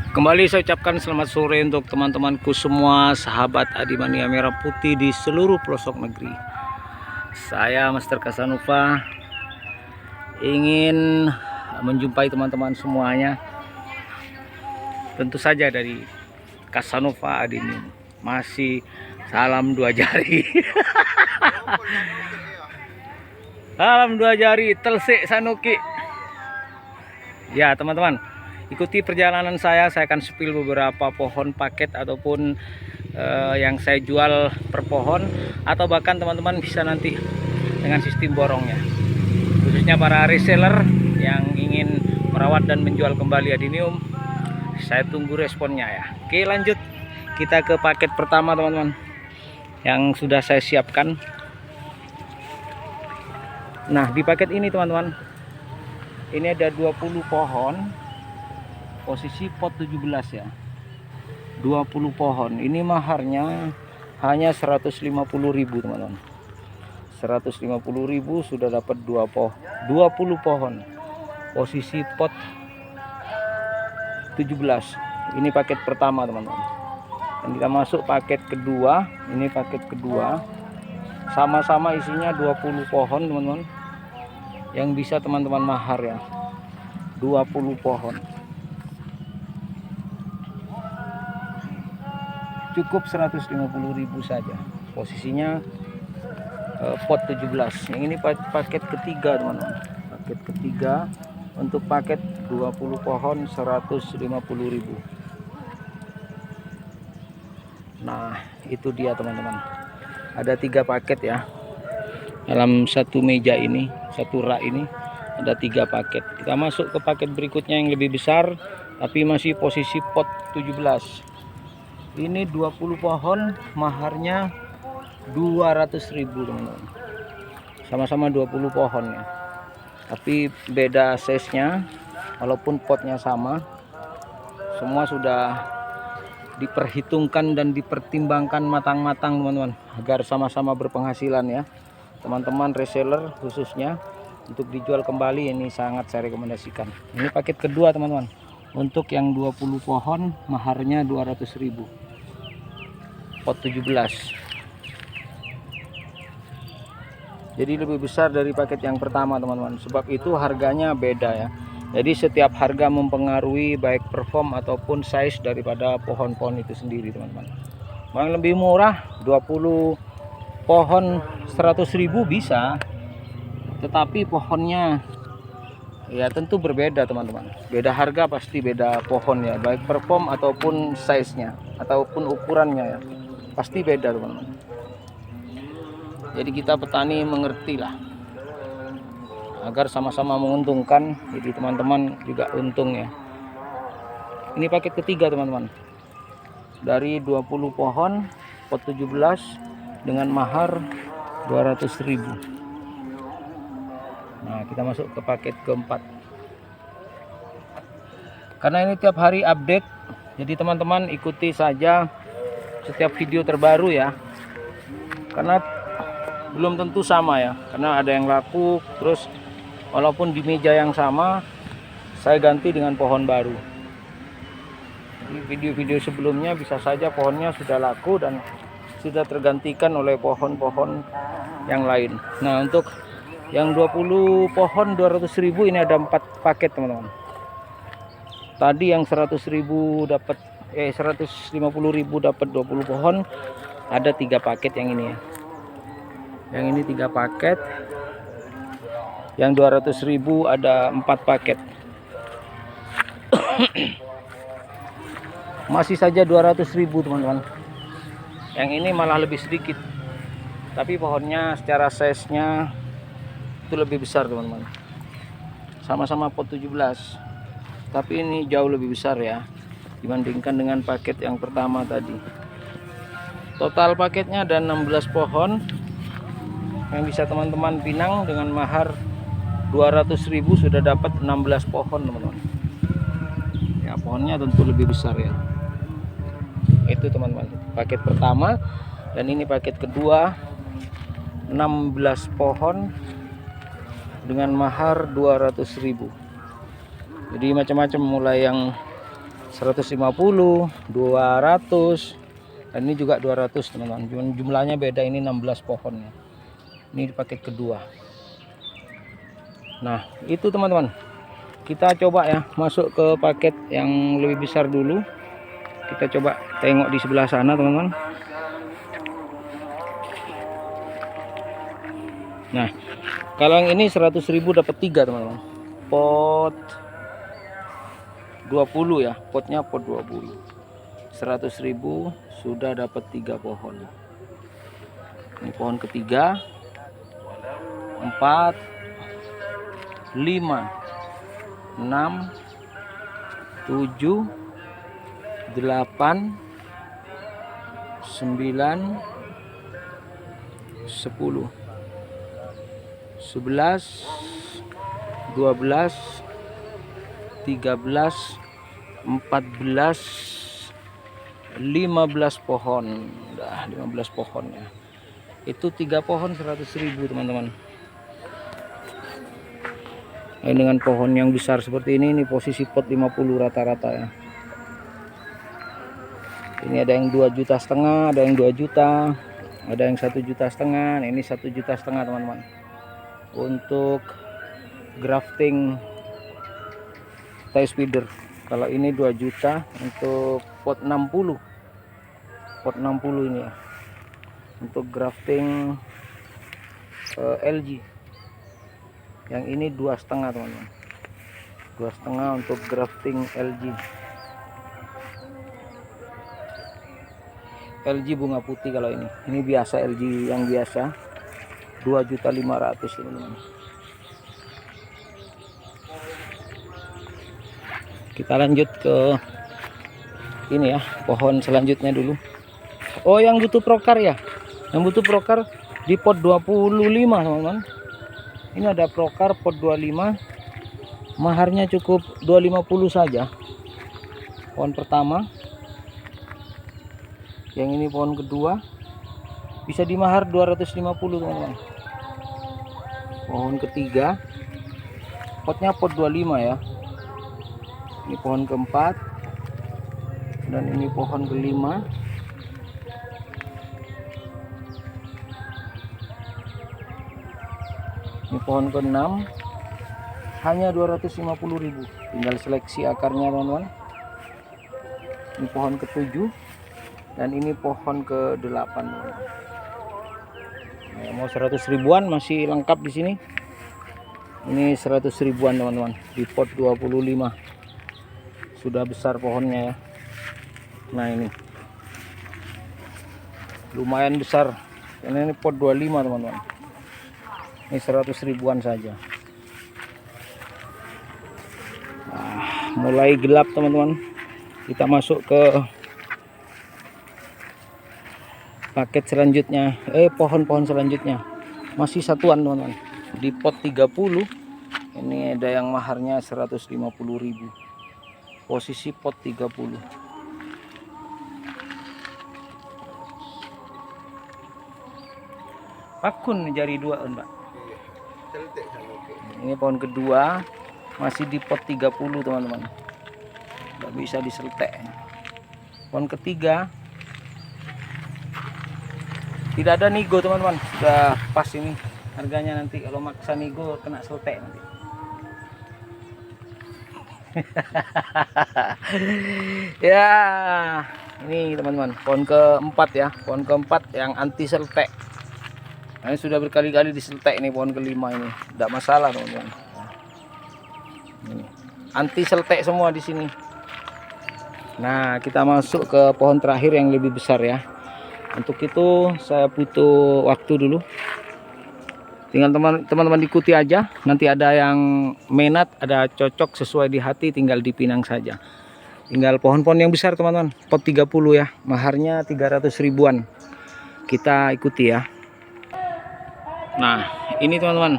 Kembali saya ucapkan selamat sore untuk teman-temanku semua, sahabat Adimania Merah Putih di seluruh pelosok negeri. Saya Master Casanova ingin menjumpai teman-teman semuanya. Tentu saja dari Casanova Adimium. Masih salam dua jari. Salam dua jari, Telsik Sanuki. Ya teman-teman, ikuti perjalanan saya akan spill beberapa pohon paket ataupun yang saya jual per pohon, atau bahkan teman-teman bisa nanti dengan sistem borongnya. Khususnya para reseller yang ingin merawat dan menjual kembali adenium, saya tunggu responnya ya. Oke, lanjut kita ke paket pertama teman-teman yang sudah saya siapkan. Nah, di paket ini teman-teman, ini ada 20 pohon, posisi pot 17 ya. 20 pohon. Ini maharnya hanya 150.000 teman-teman. 150.000 sudah dapat 20 pohon. Posisi pot 17. Ini paket pertama teman-teman. Dan kita masuk paket kedua. Ini paket kedua. Sama-sama isinya 20 pohon teman-teman. Yang bisa teman-teman mahar ya. 20 pohon. Cukup 150.000 saja. Posisinya pot 17. Yang ini paket ketiga teman-teman. Paket ketiga untuk paket 20 pohon 150.000. Nah, itu dia teman-teman. Ada 3 paket ya. Dalam satu meja ini, satu rak ini ada 3 paket. Kita masuk ke paket berikutnya yang lebih besar, tapi masih posisi pot 17. Ini 20 pohon, maharnya 200.000 teman-teman. Sama-sama 20 pohon ya. Tapi beda size-nya, walaupun potnya sama. Semua sudah diperhitungkan dan dipertimbangkan matang-matang teman-teman, agar sama-sama berpenghasilan ya. Teman-teman reseller khususnya untuk dijual kembali, ini sangat saya rekomendasikan. Ini paket kedua teman-teman. Untuk yang 20 pohon maharnya 200.000. Pot 17. Jadi lebih besar dari paket yang pertama teman-teman. Sebab itu harganya beda ya. Jadi setiap harga mempengaruhi baik perform ataupun size daripada pohon-pohon itu sendiri teman-teman. Yang lebih murah 20 pohon 100.000 bisa, tetapi pohonnya ya tentu berbeda teman-teman. Beda harga pasti beda pohon ya, baik perform ataupun size-nya ataupun ukurannya ya, pasti beda teman-teman. Jadi kita petani mengerti lah, agar sama-sama menguntungkan. Jadi teman-teman juga untung ya. Ini paket ketiga teman-teman, dari 20 pohon pot 17 dengan mahar 200.000. Nah, kita masuk ke paket keempat. Karena ini tiap hari update, jadi teman-teman ikuti saja setiap video terbaru ya. Karena belum tentu sama ya, karena ada yang laku, terus walaupun di meja yang sama saya ganti dengan pohon baru. Di video-video sebelumnya bisa saja pohonnya sudah laku dan sudah tergantikan oleh pohon-pohon yang lain. Nah, untuk yang 20 pohon 200.000 ini ada 4 paket teman-teman. Tadi yang 100.000 dapat 150.000 dapat 20 pohon, ada 3 paket yang ini ya. Yang ini 3 paket. Yang 200.000 ada 4 paket. Masih saja 200.000 teman-teman. Yang ini malah lebih sedikit, tapi pohonnya secara size-nya itu lebih besar teman-teman. Sama-sama pot 17, tapi ini jauh lebih besar ya dibandingkan dengan paket yang pertama tadi. Total paketnya ada 16 pohon yang bisa teman-teman pinang dengan mahar 200.000. Sudah dapat 16 pohon teman-teman ya. Pohonnya tentu lebih besar ya. Itu teman-teman paket pertama. Dan ini paket kedua, 16 pohon dengan mahar 200.000. Jadi macam-macam, mulai yang 150, 200, dan ini juga 200 teman-teman. Jumlahnya beda, ini 16 pohon ya. Ini di paket kedua. Nah itu teman-teman, kita coba ya masuk ke paket yang lebih besar dulu. Kita coba tengok di sebelah sana teman-teman. Nah kalau yang ini 100.000 dapat 3 teman-teman. Pot 20 ya, potnya pot 20. 100.000 sudah dapat 3 pohon. Ini pohon ketiga, 4, 5, 6, 7, 8, 9, 10, 11, 12, 13, 14, 15 pohon. Udah 15 pohon ya. Itu 3 pohon 100.000 teman-teman. Nah, dengan pohon yang besar seperti ini posisi pot 50 rata-rata ya. Ini ada yang 2,5 juta, ada yang 2 juta, ada yang 1,5 juta. Nah, ini 1,5 juta teman-teman. Untuk grafting tie spider. Kalau ini 2 juta untuk pot 60. Pot 60 ini ya. Untuk grafting LG. Yang ini 2,5 teman-teman. 2,5 untuk grafting LG. LG bunga putih kalau ini. Ini biasa LG yang biasa. 2.500.000 teman-teman. Kita lanjut ke ini ya, pohon selanjutnya dulu. Oh, yang butuh prokar ya. Yang butuh prokar di pot 25 teman-teman. Ini ada prokar pot 25. Maharnya cukup 250 saja. Pohon pertama. Yang ini pohon kedua. Bisa dimahar 250 teman-teman. Pohon ketiga. Potnya pot 25 ya. Ini pohon keempat. Dan ini pohon kelima. Ini pohon ke-6. Hanya 250.000. Tinggal seleksi akarnya teman-teman. Ini pohon ke-7. Dan ini pohon ke-8 teman-teman. Nah, mau 100 ribuan masih lengkap di sini. Ini 100 ribuan teman-teman. Di pot 25. Sudah besar pohonnya ya. Nah ini lumayan besar. Ini pot 25 teman-teman. Ini 100 ribuan saja. Nah, mulai gelap teman-teman. Kita masuk ke paket selanjutnya. Pohon-pohon selanjutnya. Masih satuan teman-teman. Di pot 30. Ini ada yang maharnya 150.000. Posisi pot 30. Pakun jari 2 Mbak. Ini pohon kedua masih di pot 30 teman-teman. Nggak bisa diseltek. Pohon ketiga tidak ada nigo teman-teman. Sudah pas ini harganya, nanti kalau maksa nigo kena seltek nanti. Ya ini teman-teman pohon keempat ya, pohon keempat yang anti seltek. Nah, ini sudah berkali-kali diseltek ini pohon kelima ini, tidak masalah teman-teman. Ini anti seltek semua di sini. Nah kita masuk ke pohon terakhir yang lebih besar ya. Untuk itu saya butuh waktu dulu. Tinggal teman-teman ikuti aja. Nanti ada yang minat, ada cocok sesuai di hati, tinggal dipinang saja. Tinggal pohon-pohon yang besar teman-teman. Pot 30 ya. Maharnya 300 ribuan. Kita ikuti ya. Nah ini teman-teman.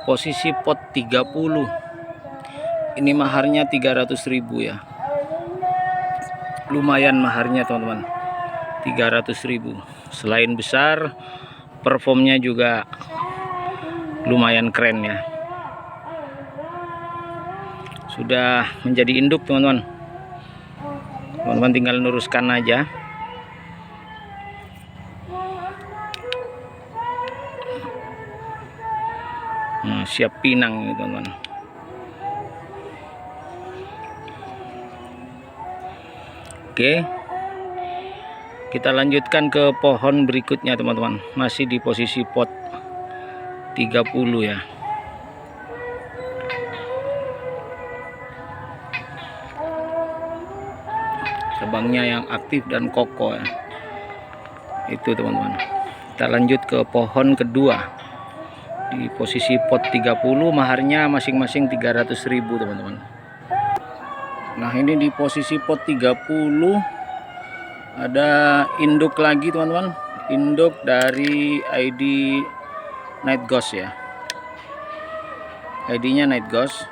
Posisi pot 30. Ini maharnya 300 ribu ya. Lumayan maharnya teman-teman. 300 ribu. Selain besar, performnya juga lumayan keren ya. Sudah menjadi induk teman-teman. Teman-teman tinggal luruskan aja. Nah, siap pinang nih teman-teman. Oke, kita lanjutkan ke pohon berikutnya teman-teman. Masih di posisi pot 30 ya. Cabangnya yang aktif dan kokoh ya. Itu teman-teman. Kita lanjut ke pohon kedua. Di posisi pot 30, maharnya masing-masing 300.000 teman-teman. Nah, ini di posisi pot 30 ada induk lagi teman-teman. Induk dari ID Night Ghost ya. ID-nya Night Ghost.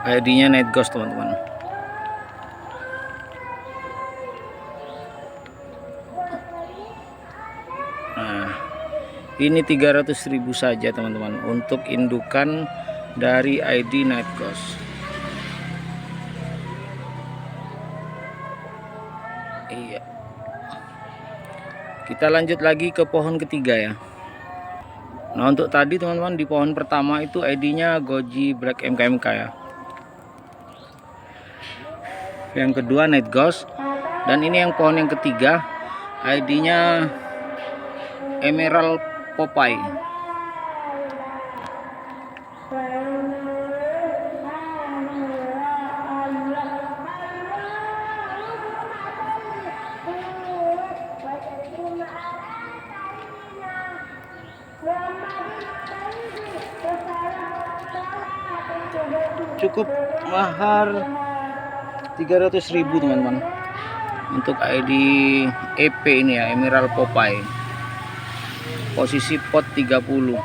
ID-nya Night Ghost teman-teman. Nah, ini 300.000 saja teman-teman untuk indukan dari ID Night Ghost. Iya. Kita lanjut lagi ke pohon ketiga ya. Nah, untuk tadi teman-teman di pohon pertama itu ID-nya Goji Black MKMK ya. Yang kedua Night Ghost, dan ini yang pohon yang ketiga ID-nya Emerald Popeye. Cukup mahar 300.000 teman-teman untuk ID EP ini ya, Emerald Popeye. Posisi pot 30.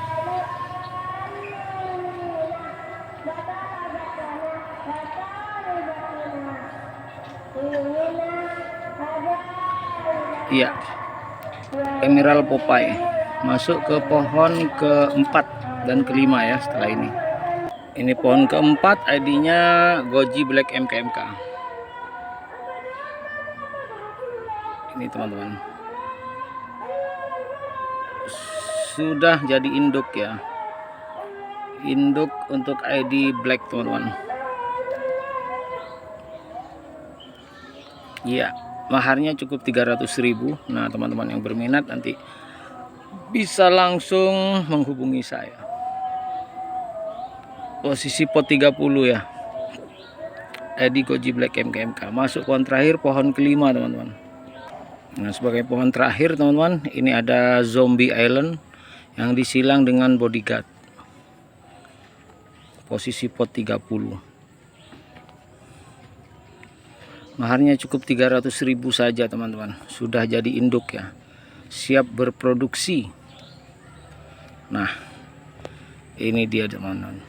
Iya, Emerald Popeye. Masuk ke pohon keempat dan kelima ya setelah ini. Ini pohon keempat, ID-nya Goji Black MKMK. Ini teman-teman. Sudah jadi induk ya. Induk untuk ID Black teman-teman. Iya, maharnya cukup 300.000. Nah, teman-teman yang berminat nanti bisa langsung menghubungi saya. Posisi pot 30 ya. ID Goji Black MKMK. Masuk pohon terakhir, pohon kelima teman-teman. Nah, sebagai pohon terakhir teman-teman, ini ada Zombie Island yang disilang dengan bodyguard. Posisi pot 30. Maharnya cukup 300.000 saja teman-teman. Sudah jadi induk ya. Siap berproduksi. Nah, ini dia teman-teman.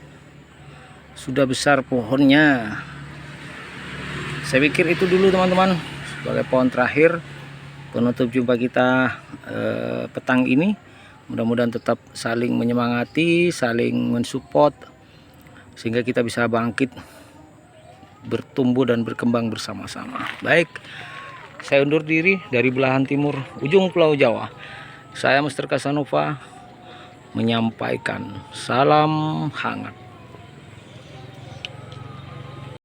Sudah besar pohonnya. Saya pikir itu dulu teman-teman sebagai pohon terakhir penutup jumpa kita petang ini. Mudah-mudahan tetap saling menyemangati, saling mensupport sehingga kita bisa bangkit, bertumbuh dan berkembang bersama-sama. Baik, saya undur diri dari belahan timur ujung Pulau Jawa. Saya Mr. Casanova menyampaikan salam hangat.